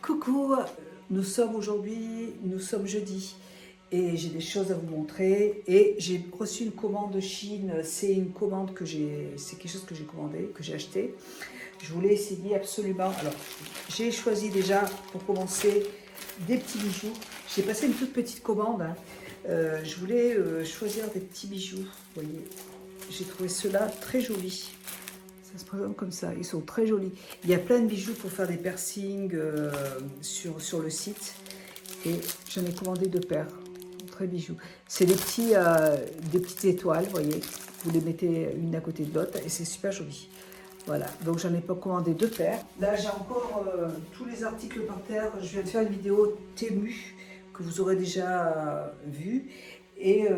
Coucou, nous sommes jeudi et j'ai des choses à vous montrer et j'ai reçu une commande de Chine. C'est une commande c'est quelque chose que j'ai commandé, que j'ai acheté. Je voulais essayer absolument. Alors, j'ai choisi déjà pour commencer des petits bijoux. J'ai passé une toute petite commande. Je voulais choisir des petits bijoux. Vous voyez, j'ai trouvé ceux-là très jolis. Ça se présente comme ça, ils sont très jolis. Il y a plein de bijoux pour faire des piercings sur le site. Et j'en ai commandé 2 paires, très bijoux. C'est des petites étoiles, vous voyez. Vous les mettez une à côté de l'autre et c'est super joli. Voilà, donc j'en ai pas commandé 2 paires. Là j'ai encore tous les articles par terre. Je viens de faire une vidéo Temu que vous aurez déjà vue. Et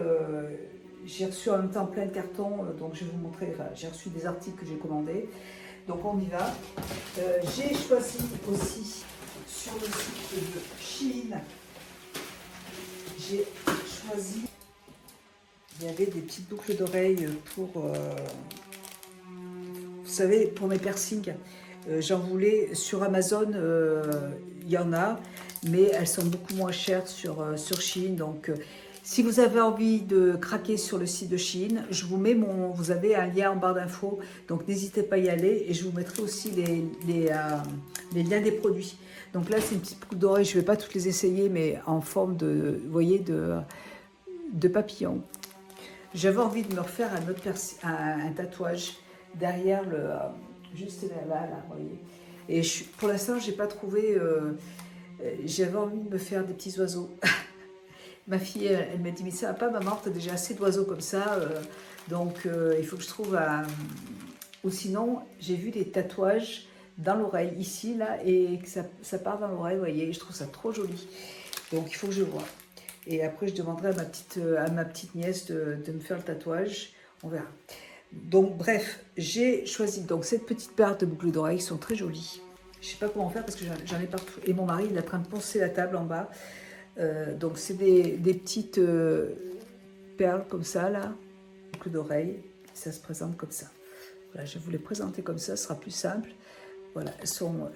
j'ai reçu en même temps plein de cartons, donc je vais vous montrer, enfin, j'ai reçu des articles que j'ai commandés. Donc on y va. J'ai choisi aussi sur le site de Chine, j'ai choisi, il y avait des petites boucles d'oreilles pour, vous savez, pour mes piercings. J'en voulais sur Amazon, il y en a, mais elles sont beaucoup moins chères sur Chine. Donc, si vous avez envie de craquer sur le site de Chine, je vous mets vous avez un lien en barre d'infos, donc n'hésitez pas à y aller et je vous mettrai aussi les liens des produits. Donc là, c'est une petite boucle d'oreille, je ne vais pas toutes les essayer, mais en forme de, vous voyez, de papillon. J'avais envie de me refaire un tatouage derrière juste là, vous voyez. Et pour l'instant, j'ai pas trouvé. J'avais envie de me faire des petits oiseaux. Ma fille, elle m'a dit, mais ça va pas, maman, t'as déjà assez d'oiseaux comme ça, donc il faut que je trouve un... Ou sinon, j'ai vu des tatouages dans l'oreille, ici, là, et que ça part dans l'oreille, vous voyez, et je trouve ça trop joli. Donc il faut que je vois. Et après, je demanderai à ma petite nièce de me faire le tatouage, on verra. Donc bref, j'ai choisi donc cette petite paire de boucles d'oreilles qui sont très jolies. Je sais pas comment faire parce que j'en ai partout. Et mon mari, il est en train de poncer la table en bas. Donc c'est des petites perles comme ça là, boucles d'oreilles, ça se présente comme ça. Voilà, je vais vous les présenter comme ça, ce sera plus simple. Voilà, elles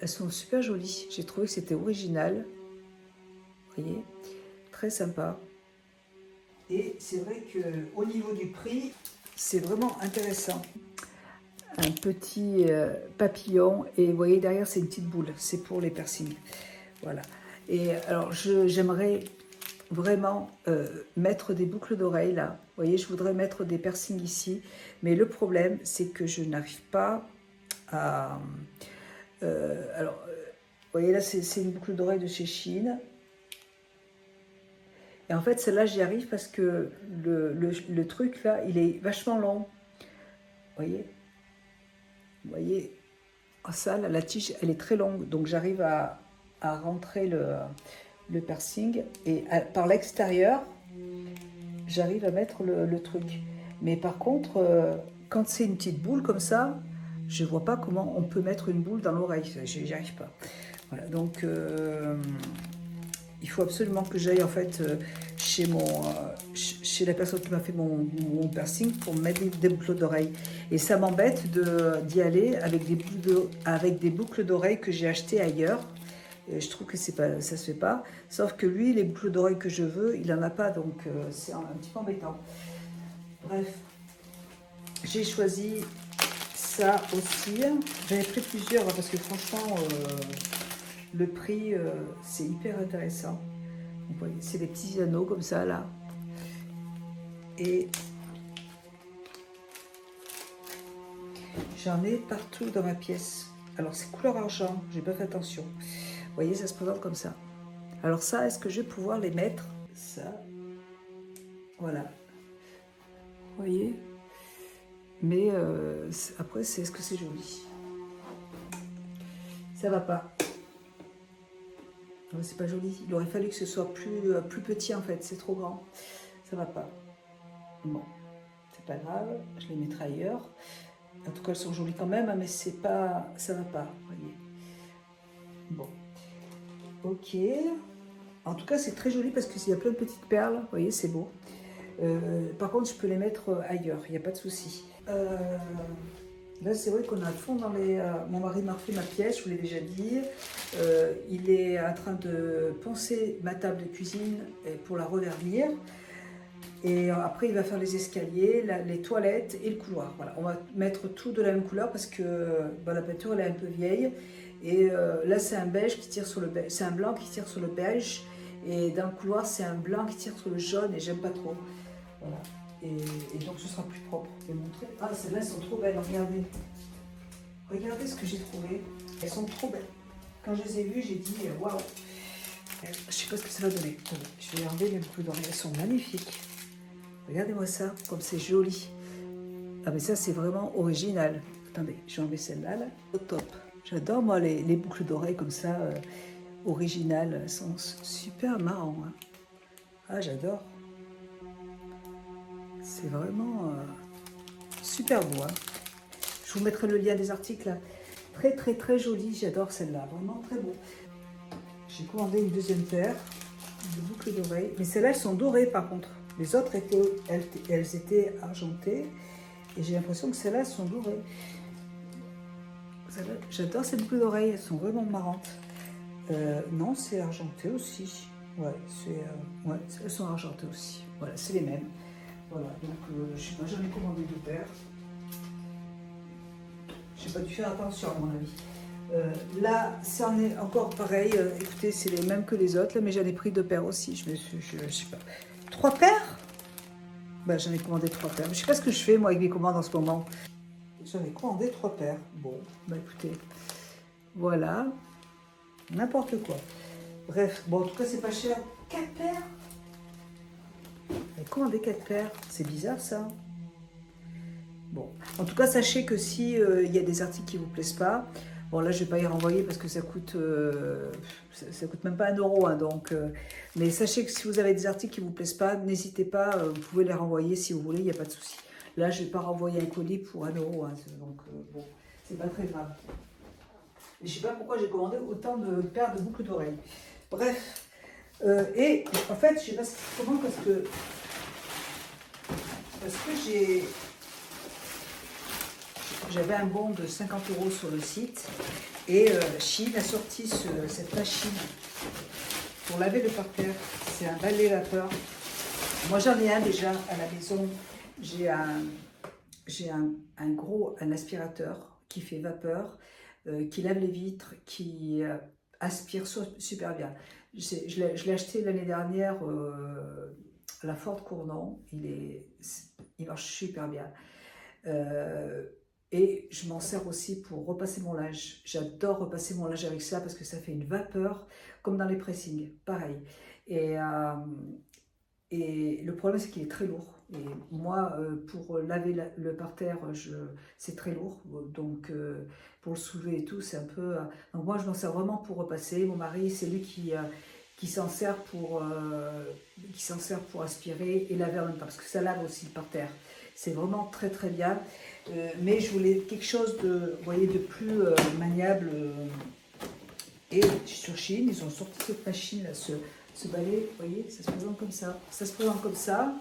sont super jolies. J'ai trouvé que c'était original. Vous voyez, très sympa. Et c'est vrai qu'au niveau du prix, c'est vraiment intéressant. Un petit papillon et vous voyez derrière c'est une petite boule, c'est pour les piercings. Voilà. Et alors j'aimerais vraiment mettre des boucles d'oreilles là. Vous voyez, je voudrais mettre des piercings ici, mais le problème c'est que je n'arrive pas à... vous voyez là c'est une boucle d'oreille de chez Chine. Et en fait celle-là j'y arrive parce que le truc là il est vachement long. Vous voyez, oh, ça là, la tige elle est très longue, donc j'arrive à rentrer le piercing et par l'extérieur j'arrive à mettre le truc, mais par contre quand c'est une petite boule comme ça je vois pas comment on peut mettre une boule dans l'oreille, j'y arrive pas. Voilà, donc il faut absolument que j'aille en fait chez la personne qui m'a fait mon piercing pour mettre des boucles d'oreilles. Et ça m'embête d'y aller avec des boucles d'oreilles que j'ai achetées ailleurs. Et je trouve que ça se fait pas. Sauf que lui, les boucles d'oreilles que je veux, il en a pas, donc c'est un petit peu embêtant. Bref, j'ai choisi ça aussi. J'en ai pris plusieurs parce que franchement, le prix, c'est hyper intéressant. C'est des petits anneaux comme ça là. Et j'en ai partout dans ma pièce. Alors c'est couleur argent, j'ai pas fait attention. Vous voyez, ça se présente comme ça. Alors ça, est-ce que je vais pouvoir les mettre? Ça, voilà. Vous voyez? Mais après, est-ce que c'est joli? Ça va pas. C'est pas joli. Il aurait fallu que ce soit plus petit en fait. C'est trop grand. Ça va pas. Bon, c'est pas grave. Je les mettrai ailleurs. En tout cas, elles sont jolies quand même, mais c'est pas, ça va pas. Voyez. Bon, ok. En tout cas, c'est très joli parce qu'il y a plein de petites perles. Vous voyez, c'est beau. Par contre, je peux les mettre ailleurs. Il n'y a pas de souci. Là, c'est vrai qu'on a à fond dans les... mon mari m'a refait ma pièce, je vous l'ai déjà dit. Il est en train de poncer ma table de cuisine pour la revernir. Et après, il va faire les escaliers, les toilettes et le couloir. Voilà, on va mettre tout de la même couleur parce que la peinture, elle est un peu vieille. Et là, c'est un beige qui tire sur le beige. C'est un blanc qui tire sur le beige. Et dans le couloir, c'est un blanc qui tire sur le jaune et j'aime pas trop. Voilà. Et donc, ce sera plus propre. Je vais montrer. Ah, celles-là, elles sont trop belles. Regardez. Regardez ce que j'ai trouvé. Elles sont trop belles. Quand je les ai vues, j'ai dit waouh. Je sais pas ce que ça va donner. Je vais enlever les boucles d'oreilles. Elles sont magnifiques. Regardez-moi ça, comme c'est joli. Ah mais ça c'est vraiment original. Attendez, je vais enlever celle-là. Là. Au top. J'adore moi les boucles d'oreilles comme ça, originales. Elles sont super marrants. Hein. Ah j'adore. C'est vraiment super beau. Hein. Je vous mettrai le lien des articles. Là. Très très très joli. J'adore celle-là. Vraiment très beau. J'ai commandé une deuxième paire de boucles d'oreilles. Mais celles-là elles sont dorées par contre. Les autres elles étaient argentées et j'ai l'impression que celles-là sont dorées. J'adore ces boucles d'oreilles, elles sont vraiment marrantes. Non, c'est argenté aussi. Ouais, ouais, elles sont argentées aussi. Voilà, c'est les mêmes. Voilà, donc j'en ai commandé 2 paires. J'ai pas dû faire attention à mon avis. Là, ça en est encore pareil. Écoutez, c'est les mêmes que les autres, là, mais j'en ai pris 2 paires aussi. Je sais pas. 3 paires? Ben, j'en ai commandé 3 paires. Je sais pas ce que je fais moi avec mes commandes en ce moment. J'en ai commandé 3 paires. Bon, bah écoutez, voilà, n'importe quoi. Bref, bon, en tout cas, c'est pas cher. 4 paires? J'ai commandé 4 paires. C'est bizarre ça. Bon, en tout cas, sachez que si il y a des articles qui vous plaisent pas, bon là je vais pas y renvoyer parce que ça coûte même pas 1 euro, hein, donc. Mais sachez que si vous avez des articles qui vous plaisent pas, n'hésitez pas, vous pouvez les renvoyer si vous voulez, il n'y a pas de souci. Là je vais pas renvoyer un colis pour 1 euro, hein, donc bon, c'est pas très grave. Et je sais pas pourquoi j'ai commandé autant de paires de boucles d'oreilles. Bref, et en fait je sais pas comment parce que j'avais un bon de 50 € sur le site et Chine a sorti cette machine pour laver le parterre. C'est un balai vapeur. Moi j'en ai un déjà à la maison. J'ai un aspirateur qui fait vapeur, qui lave les vitres, qui aspire super bien. Je l'ai acheté l'année dernière à la Ford Cournant. Il marche super bien. Et je m'en sers aussi pour repasser mon linge. J'adore repasser mon linge avec ça parce que ça fait une vapeur comme dans les pressings, pareil. Et le problème c'est qu'il est très lourd. Et moi, pour laver le parterre, c'est très lourd. Donc pour le soulever et tout, c'est un peu... donc moi, je m'en sers vraiment pour repasser. Mon mari, c'est lui qui s'en sert pour aspirer et laver en même temps. Parce que ça lave aussi le parterre. C'est vraiment très très bien. Mais je voulais quelque chose de, vous voyez, de plus maniable. Et sur Chine, ils ont sorti cette machine, là, ce balai, vous voyez, ça se présente comme ça. Ça se présente comme ça.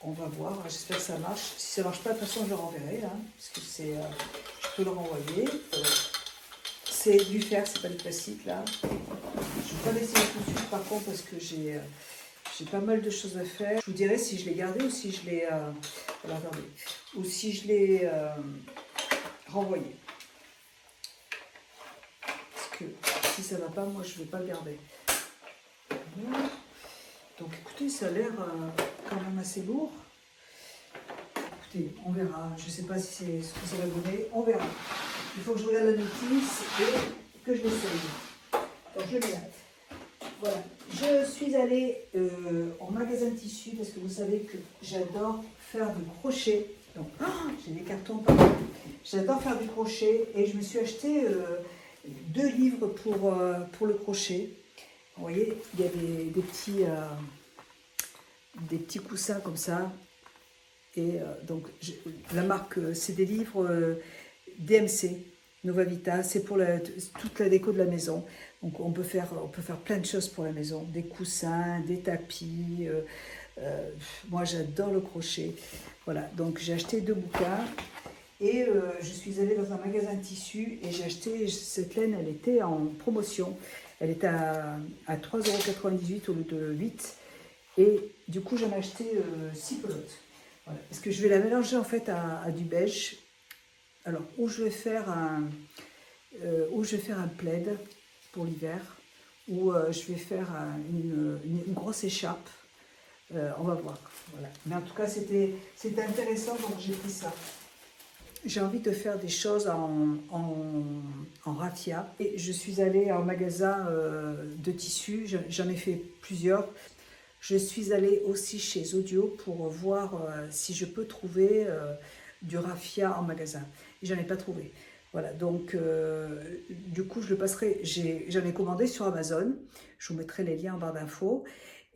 On va voir, j'espère que ça marche. Si ça ne marche pas, de toute façon, je le renverrai, là, parce que je peux le renvoyer. C'est du fer, c'est pas du plastique, là. Je ne vais pas laisser tout de suite, par contre, parce que j'ai pas mal de choses à faire. Je vous dirai si je l'ai gardé ou si je l'ai ou si je l'ai renvoyé. Parce que si ça ne va pas, moi je ne vais pas le garder. Donc écoutez, ça a l'air quand même assez lourd. Écoutez, on verra. Je ne sais pas si c'est ce que ça va donner. On verra. Il faut que je regarde la notice et que je l'essaye. Donc je l'ai là. Voilà, je suis allée en magasin de tissus parce que vous savez que j'adore faire du crochet. Donc, j'ai des cartons partout. J'adore faire du crochet et je me suis acheté 2 livres pour le crochet. Vous voyez, il y a des petits coussins comme ça. Et donc, la marque, c'est des livres DMC. Nova Vita, c'est pour toute la déco de la maison. Donc on peut faire plein de choses pour la maison, des coussins, des tapis. Moi j'adore le crochet. Voilà, donc j'ai acheté 2 bouquins Et je suis allée dans un magasin de tissus et j'ai acheté cette laine, elle était en promotion. Elle était à 3,98 € au lieu de 8. Et du coup, j'en ai acheté 6 pelotes. Voilà. Parce que je vais la mélanger en fait à du beige. Alors, où je vais faire un plaid pour l'hiver, ou je vais faire une grosse écharpe. On va voir. Voilà. Mais en tout cas, c'était intéressant, donc j'ai pris ça. J'ai envie de faire des choses en raffia. Et je suis allée en magasin de tissus, j'en ai fait plusieurs. Je suis allée aussi chez Audio pour voir si je peux trouver du raffia en magasin. Et j'en ai pas trouvé. Voilà, donc du coup je le passerai, j'en ai commandé sur Amazon. Je vous mettrai les liens en barre d'infos.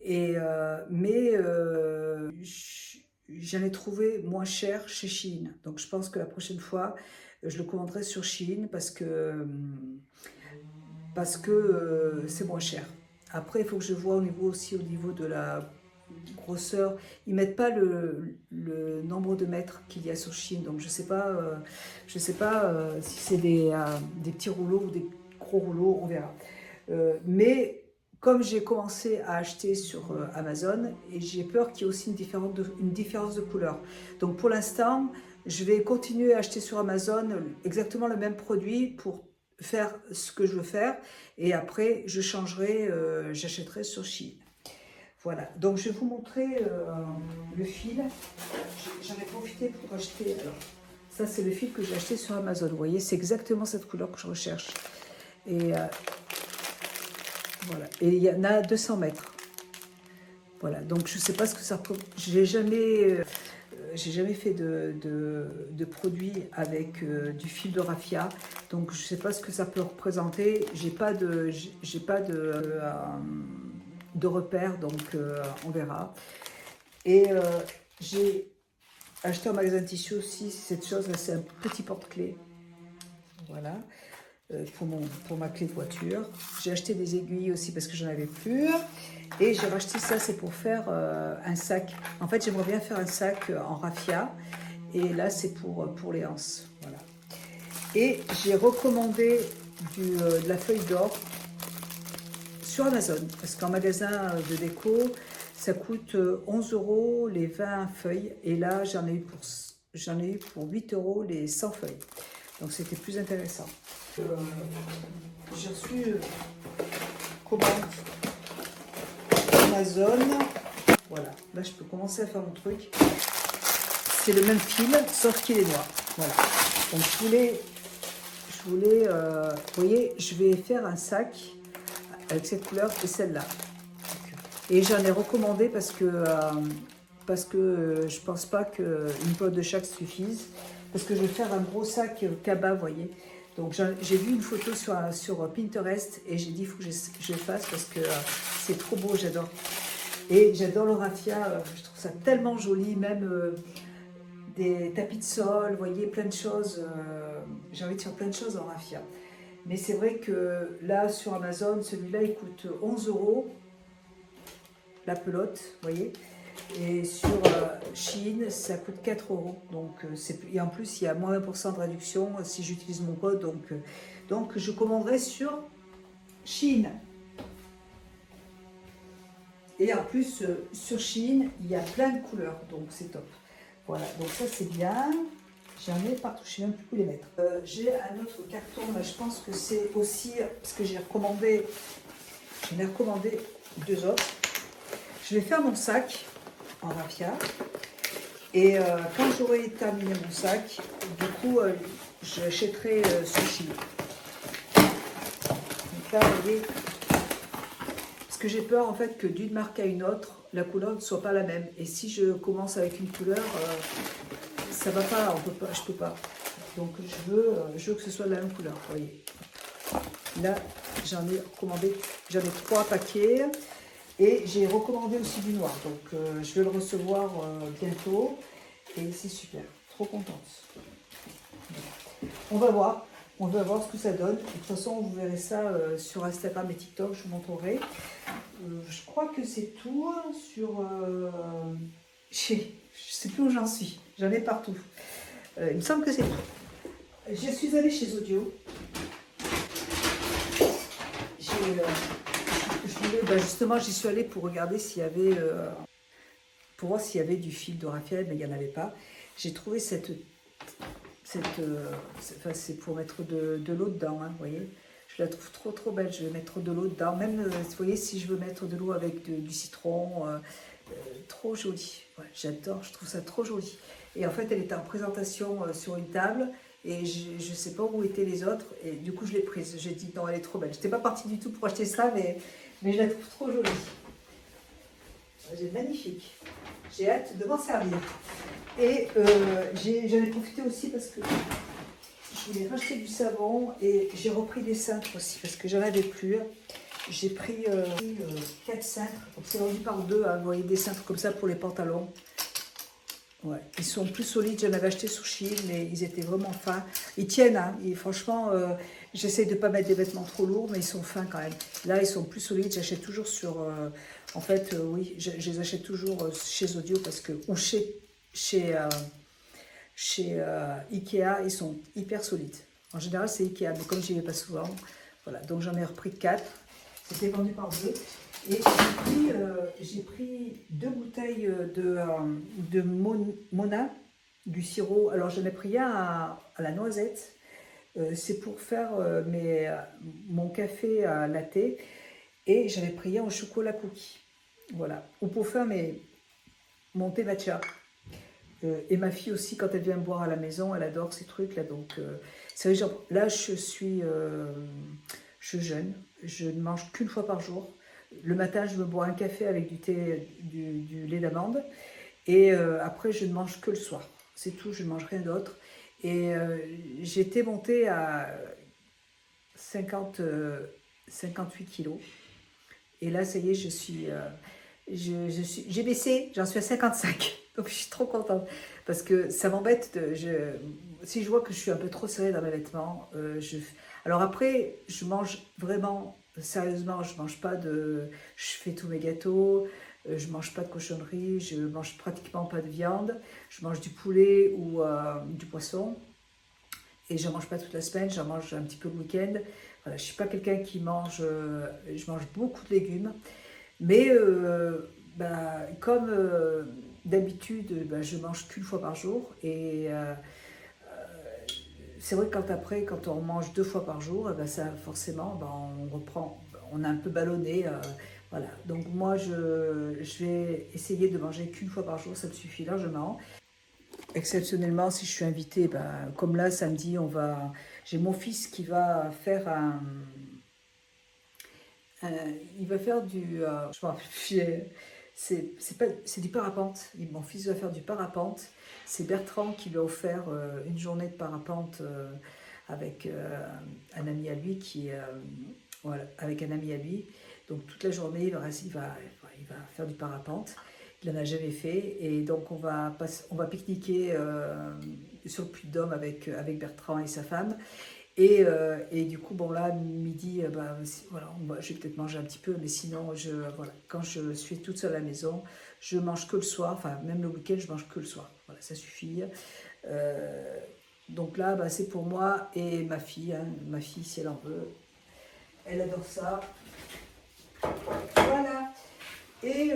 Mais j'en ai trouvé moins cher chez Shein. Donc je pense que la prochaine fois, je le commanderai sur Shein parce que c'est moins cher. Après, il faut que je vois aussi au niveau de la grosseur. Ils ne mettent pas le nombre de mètres qu'il y a sur Shein. Donc je sais pas si c'est des petits rouleaux ou des gros rouleaux, on verra. Mais comme j'ai commencé à acheter sur Amazon, et j'ai peur qu'il y ait aussi une différence de couleur. Donc pour l'instant, je vais continuer à acheter sur Amazon exactement le même produit pour faire ce que je veux faire. Et après, je changerai, j'achèterai sur Shein. Voilà, donc je vais vous montrer le fil. J'en ai profité pour acheter. Alors, ça, c'est le fil que j'ai acheté sur Amazon. Vous voyez, c'est exactement cette couleur que je recherche. Et voilà, et il y en a 200 mètres. Voilà, donc je ne sais pas ce que ça représente. J'ai jamais fait de produit avec du fil de raffia, donc je ne sais pas ce que ça peut représenter. J'ai pas de repères, donc on verra. Et j'ai acheté en magasin de tissu aussi cette chose là, c'est un petit porte-clés. Voilà. Pour ma clé de voiture. J'ai acheté des aiguilles aussi parce que j'en avais plus. Et j'ai racheté ça, c'est pour faire un sac. En fait, j'aimerais bien faire un sac en raffia. Et là, c'est pour les anses. Voilà. Et j'ai recommandé de la feuille d'or sur Amazon. Parce qu'en magasin de déco, ça coûte 11 € les 20 feuilles. Et là, j'en ai eu pour 8 € les 100 feuilles. Donc, c'était plus intéressant. J'ai reçu commande Amazon. Voilà, là je peux commencer à faire mon truc. C'est le même fil, sauf qu'il est noir. Voilà. Donc je voulais, vous voyez, je vais faire un sac avec cette couleur et celle-là. Et j'en ai recommandé parce que je pense pas qu'une pelote de chaque suffise. Parce que je vais faire un gros sac cabas, vous voyez. Donc j'ai vu une photo sur Pinterest et j'ai dit il faut que je le fasse parce que c'est trop beau, j'adore. Et j'adore le raffia, je trouve ça tellement joli, même des tapis de sol, vous voyez, plein de choses. J'ai envie de faire plein de choses en raffia. Mais c'est vrai que là sur Amazon, celui-là il coûte 11 € la pelote, vous voyez. Et sur Shein, ça coûte 4 €. Donc, et en plus, il y a moins 20% de réduction si j'utilise mon code. Donc, je commanderai sur Shein. Et en plus, sur Shein, il y a plein de couleurs. Donc, c'est top. Voilà, donc ça, c'est bien. J'en ai partout, je ne sais même plus où les mettre. J'ai un autre carton, là, je pense que c'est aussi, parce que j'en ai recommandé 2 autres. Je vais faire mon sac en raffia et quand j'aurai terminé mon sac, du coup j'achèterai sur Shein. Donc là, vous voyez, parce que j'ai peur en fait que d'une marque à une autre, la couleur ne soit pas la même. Et si je commence avec une couleur, ça va pas, je peux pas. Donc je veux que ce soit la même couleur, vous voyez. Là, j'en ai 3 paquets. Et j'ai recommandé aussi du noir, donc je vais le recevoir bientôt et c'est super, trop contente. On va voir ce que ça donne. De toute façon, vous verrez ça sur Instagram et TikTok, je vous montrerai. Je crois que c'est tout sur... je sais plus où j'en suis, j'en ai partout. Il me semble que c'est tout. Je suis allée chez Audio. Justement, j'y suis allée pour regarder s'il y avait, pour voir s'il y avait du fil de Raphaël, mais il n'y en avait pas. J'ai trouvé c'est pour mettre de l'eau dedans, hein, vous voyez. Je la trouve trop belle, je vais mettre de l'eau dedans. Même, vous voyez, si je veux mettre de l'eau avec du citron, trop joli. Ouais, j'adore, je trouve ça trop joli. Et en fait, elle était en présentation sur une table. Et je ne sais pas où étaient les autres. Et du coup, je l'ai prise. J'ai dit, non, elle est trop belle. Je n'étais pas partie du tout pour acheter ça, mais je la trouve trop jolie. C'est magnifique. J'ai hâte de m'en servir. Et j'en ai profité aussi parce que je voulais racheter du savon. Et j'ai repris des cintres aussi parce que j'en avais plus. J'ai pris 4 cintres. Donc c'est vendu par 2. Hein, vous voyez, des cintres comme ça pour les pantalons. Ouais, ils sont plus solides, j'en avais acheté sur Shein, mais ils étaient vraiment fins. Ils tiennent, hein, et franchement, j'essaie de ne pas mettre des vêtements trop lourds, mais ils sont fins quand même. Là, ils sont plus solides, j'achète toujours sur... en fait, oui, je les achète toujours chez Audio, parce que, ou chez Ikea, ils sont hyper solides. En général, c'est Ikea, mais comme j'y vais pas souvent, voilà, donc j'en ai repris 4. C'était vendu par 2. Et j'ai pris 2 bouteilles de Mona, du sirop. Alors j'en ai pris un à la noisette. C'est pour faire mon café à latte. Et j'avais pris un au chocolat cookie. Voilà. Ou pour faire mon thé matcha. Et ma fille aussi, quand elle vient me boire à la maison, elle adore ces trucs-là. Donc, c'est vrai, genre, là, je jeûne. Je ne mange qu'une fois par jour. Le matin, je me bois un café avec du lait d'amande. Et après, je ne mange que le soir. C'est tout, je ne mange rien d'autre. Et j'étais montée à 58 kilos. Et là, ça y est, j'ai baissé, j'en suis à 55. Donc, je suis trop contente. Parce que ça m'embête. Si je vois que je suis un peu trop serrée dans mes vêtements, alors après, je mange vraiment... Sérieusement, je fais tous mes gâteaux, je mange pas de cochonnerie, je mange pratiquement pas de viande, je mange du poulet ou du poisson, et je mange pas toute la semaine, j'en mange un petit peu le week-end. Voilà, je suis pas quelqu'un qui mange, je mange beaucoup de légumes, mais comme d'habitude, je mange qu'une fois par jour, et c'est vrai que quand on mange 2 fois par jour, ça forcément, on reprend, on a un peu ballonné. Voilà. Donc moi, je vais essayer de manger qu'une fois par jour, ça me suffit largement. Exceptionnellement, si je suis invitée, comme là, samedi, j'ai mon fils qui va faire il va faire je m'en rappelle plus, c'est du parapente. Mon fils va faire du parapente. C'est Bertrand qui lui a offert une journée de parapente avec un ami à lui voilà, avec un ami à lui. Donc toute la journée, il va faire du parapente. Il n'en a jamais fait. Et donc on va pique-niquer sur le Puy-de-Dôme avec Bertrand et sa femme. Et du coup, bon là, midi, voilà, je vais peut-être manger un petit peu, mais sinon, voilà, quand je suis toute seule à la maison, je mange que le soir, enfin même le week-end, je mange que le soir. Voilà, ça suffit. Donc là, c'est pour moi et ma fille. Hein. Ma fille, si elle en veut, elle adore ça. Voilà. Et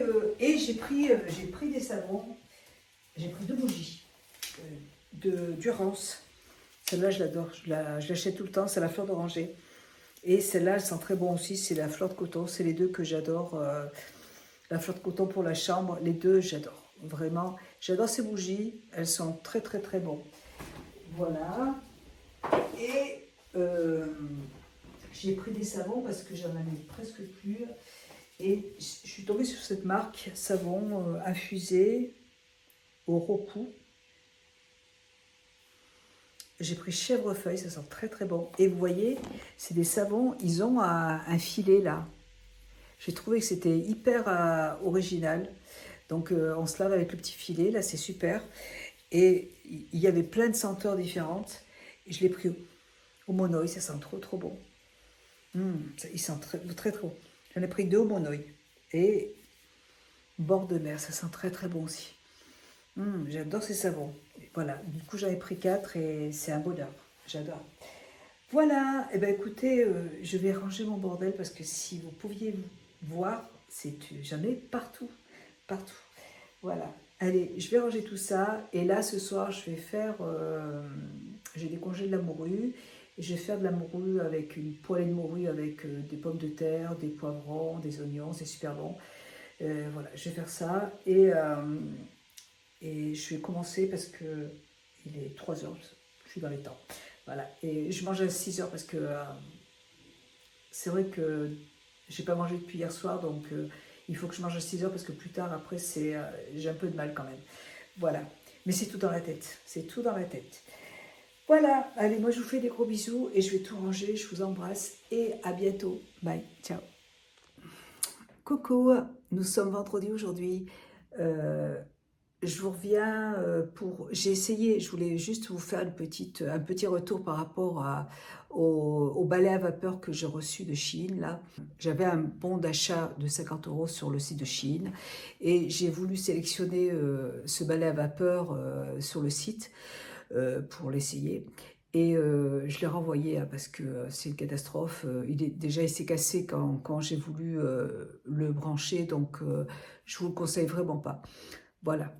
j'ai pris des savons, j'ai pris 2 bougies du Rance. Celle-là, je l'adore, je l'achète tout le temps, c'est la fleur d'oranger. Et celle-là, elle sent très bon aussi, c'est la fleur de coton, c'est les 2 que j'adore. La fleur de coton pour la chambre, les 2, j'adore. Vraiment, j'adore ces bougies, elles sont très très très bonnes. Voilà. Et j'ai pris des savons parce que j'en avais presque plus. Et je suis tombée sur cette marque, savon infusé au roku. J'ai pris chèvrefeuille, ça sent très très bon. Et vous voyez, c'est des savons, ils ont un filet là. J'ai trouvé que c'était hyper original. Donc on se lave avec le petit filet, là c'est super. Et il y avait plein de senteurs différentes. Et je l'ai pris au monoï, ça sent trop trop bon. Il sent très très très bon. J'en ai pris 2 au monoï. Et bord de mer, ça sent très très bon aussi. J'adore ces savons. Voilà, du coup j'en ai pris 4 et c'est un bonheur. J'adore. Voilà, et ben écoutez, je vais ranger mon bordel parce que si vous pouviez voir, j'en ai partout, partout. Voilà. Allez, je vais ranger tout ça. Et là, ce soir, je vais faire... j'ai décongélé de la morue. Et je vais faire de la morue avec une poêlée de morue avec des pommes de terre, des poivrons, des oignons. C'est super bon. Voilà, je vais faire ça. Et je vais commencer parce que il est 3 heures. Je suis dans les temps. Voilà. Et je mange à 6 heures parce que c'est vrai que j'ai pas mangé depuis hier soir. Donc... il faut que je mange à 6 heures parce que plus tard, après, j'ai un peu de mal quand même. Voilà. Mais c'est tout dans la tête. C'est tout dans la tête. Voilà. Allez, moi, je vous fais des gros bisous et je vais tout ranger. Je vous embrasse et à bientôt. Bye. Ciao. Coucou. Nous sommes vendredi aujourd'hui. Je vous reviens pour... J'ai essayé, je voulais juste vous faire un petit retour par rapport au balai à vapeur que j'ai reçu de Shein. Là, j'avais un bon d'achat de 50 € sur le site de Shein et j'ai voulu sélectionner ce balai à vapeur sur le site pour l'essayer. Et je l'ai renvoyé hein, parce que c'est une catastrophe. Il s'est cassé quand j'ai voulu le brancher, donc je vous le conseille vraiment pas. Voilà.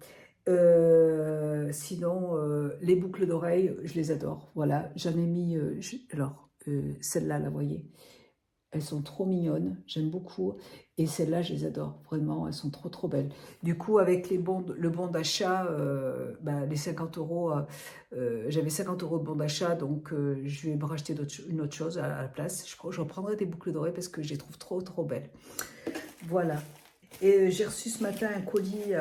Sinon, les boucles d'oreilles, je les adore. Voilà, j'en ai mis... alors, celles-là, là, vous voyez, elles sont trop mignonnes, j'aime beaucoup. Et celles-là, je les adore, vraiment, elles sont trop, trop belles. Du coup, avec le bon d'achat, les 50 €, j'avais 50 € de bon d'achat, donc je vais me racheter une autre chose à la place. Je crois que j'en prendrai des boucles d'oreilles parce que je les trouve trop, trop belles. Voilà. Et j'ai reçu ce matin un colis...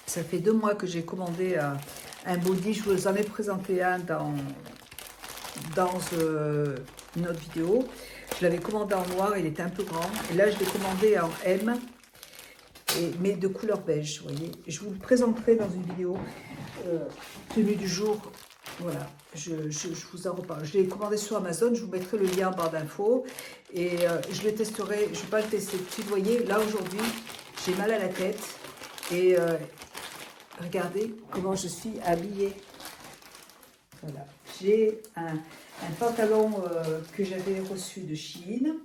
ça fait 2 mois que j'ai commandé un body. Je vous en ai présenté un dans une autre vidéo. Je l'avais commandé en noir, il était un peu grand. Et là, je l'ai commandé en M, mais de couleur beige, vous voyez. Je vous le présenterai dans une vidéo tenue du jour. Voilà, je vous en reparle. Je l'ai commandé sur Amazon, je vous mettrai le lien en barre d'infos. Et je le testerai, je ne vais pas le tester tout de suite. Vous voyez, là aujourd'hui, j'ai mal à la tête. Et... regardez comment je suis habillée. Voilà. J'ai un pantalon que j'avais reçu de Shein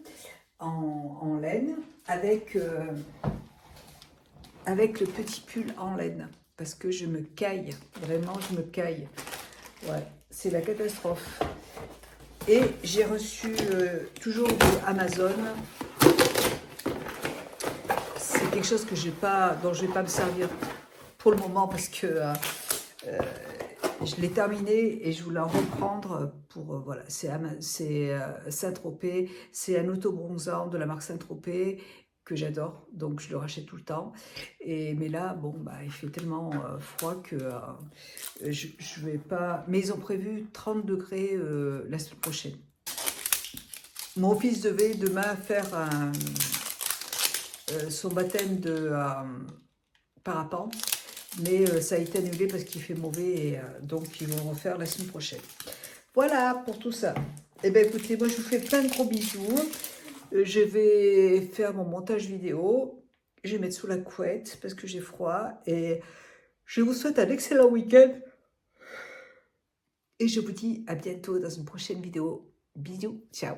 en laine avec le petit pull en laine. Parce que je me caille. Vraiment, je me caille. Ouais, c'est la catastrophe. Et j'ai reçu toujours de Amazon. C'est quelque chose que dont je ne vais pas me servir pour le moment parce que je l'ai terminé et je voulais en reprendre pour voilà, c'est Saint-Tropez, c'est un auto-bronzant de la marque Saint-Tropez que j'adore, donc je le rachète tout le temps. Mais là, bon, il fait tellement froid que je vais pas... Mais ils ont prévu 30 degrés la semaine prochaine. Mon fils devait demain faire son baptême de parapente. Mais ça a été annulé parce qu'il fait mauvais et donc ils vont refaire la semaine prochaine. Voilà pour tout ça. Eh bien écoutez, moi je vous fais plein de gros bisous. Je vais faire mon montage vidéo. Je vais mettre sous la couette parce que j'ai froid. Et je vous souhaite un excellent week-end. Et je vous dis à bientôt dans une prochaine vidéo. Bisous, ciao.